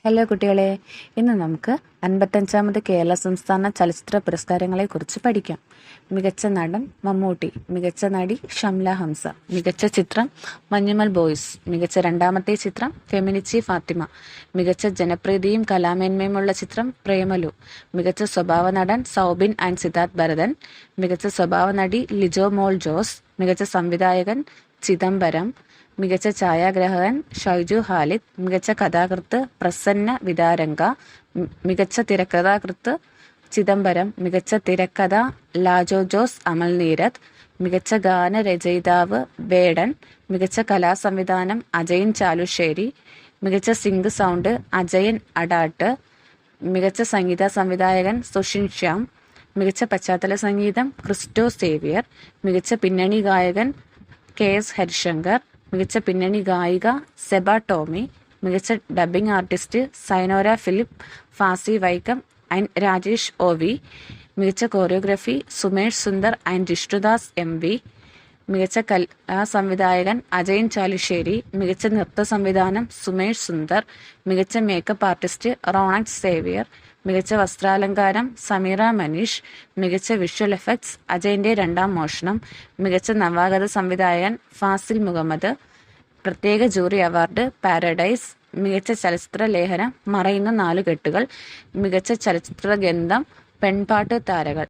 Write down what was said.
Hello കുട്ടികളെ, ഇന്ന് നമുക്ക് 55ാമത് കേരള സംസ്ഥാന ചലച്ചിത്ര പുരസ്കാരങ്ങളെക്കുറിച്ച് പഠിക്കാം. മികച്ച നടൻ മമ്മൂട്ടി, മികച്ച നടി ഷംല ഹംസ, മികച്ച ചിത്രം മഞ്ഞുമൽ ബോയ്സ്, മികച്ച രണ്ടാമത്തെ ചിത്രം ഫെമിനിച്ചി ഫാത്തിമ, മികച്ച ജനപ്രീതിയും കലാമേന്മയുമുള്ള ചിത്രം പ്രേമലു, മികച്ച സ്വഭാവ നടൻ സൗബിൻ ആൻഡ് സിദ്ധാർത്ഥ് ഭരതൻ, മികച്ച സ്വഭാവ നടി ലിജോ മോൾ ജോസ്, മികച്ച സംവിധായകൻ ചിദംബരം, മികച്ച ഛായാഗ്രാഹകൻ ഷൈജു ഖാലിദ്, മികച്ച കഥാകൃത്ത് പ്രസന്ന വിതാരംഗ, മികച്ച തിരക്കഥാകൃത്ത് ചിദംബരം, മികച്ച തിരക്കഥ ലാജോ ജോസ് അമൽ നീരദ്, മികച്ച ഗാനരചയിതാവ് വേടൻ, മികച്ച കലാസംവിധാനം അജയൻ ചാലുശ്ശേരി, മികച്ച സിംഗ് സൗണ്ട് അജയൻ അഡാട്ട്, മികച്ച സംഗീത സംവിധായകൻ സുഷിൻ ശ്യാം, മികച്ച പശ്ചാത്തല സംഗീതം ക്രിസ്റ്റോ സേവിയർ, മികച്ച പിന്നണി ഗായകൻ KS ഹരിശങ്കർ, മികച്ച പിന്നണി ഗായിക സെബ ടോമി, മികച്ച dubbing artist Sainora Philip, Fasi Vaikom and Rajesh OV, മികച്ച choreography Sumesh Sundar and Jishnudas MV, മികച്ച കലാസംവിധായകൻ അജയൻ ചാലുശ്ശേരി, മികച്ച നൃത്ത സംവിധാനം സുമേഷ് സുന്ദർ, മികച്ച മേക്കപ്പ് ആർട്ടിസ്റ്റ് റോണക്ട് സേവിയർ, മികച്ച വസ്ത്രാലങ്കാരം സമീറ മനീഷ്, മികച്ച വിഷ്വൽ എഫക്ട്സ് അജയന്റെ രണ്ടാം മോഷണം, മികച്ച നവാഗത സംവിധായകൻ ഫാസിൽ മുഹമ്മദ്, പ്രത്യേക ജൂറി അവാർഡ് പാരഡൈസ്, മികച്ച ചലച്ചിത്ര ലേഖനം മറയുന്ന നാലുകെട്ടുകൾ, മികച്ച ചലച്ചിത്ര ഗന്ധം പെൺപാട്ട് താരകൾ.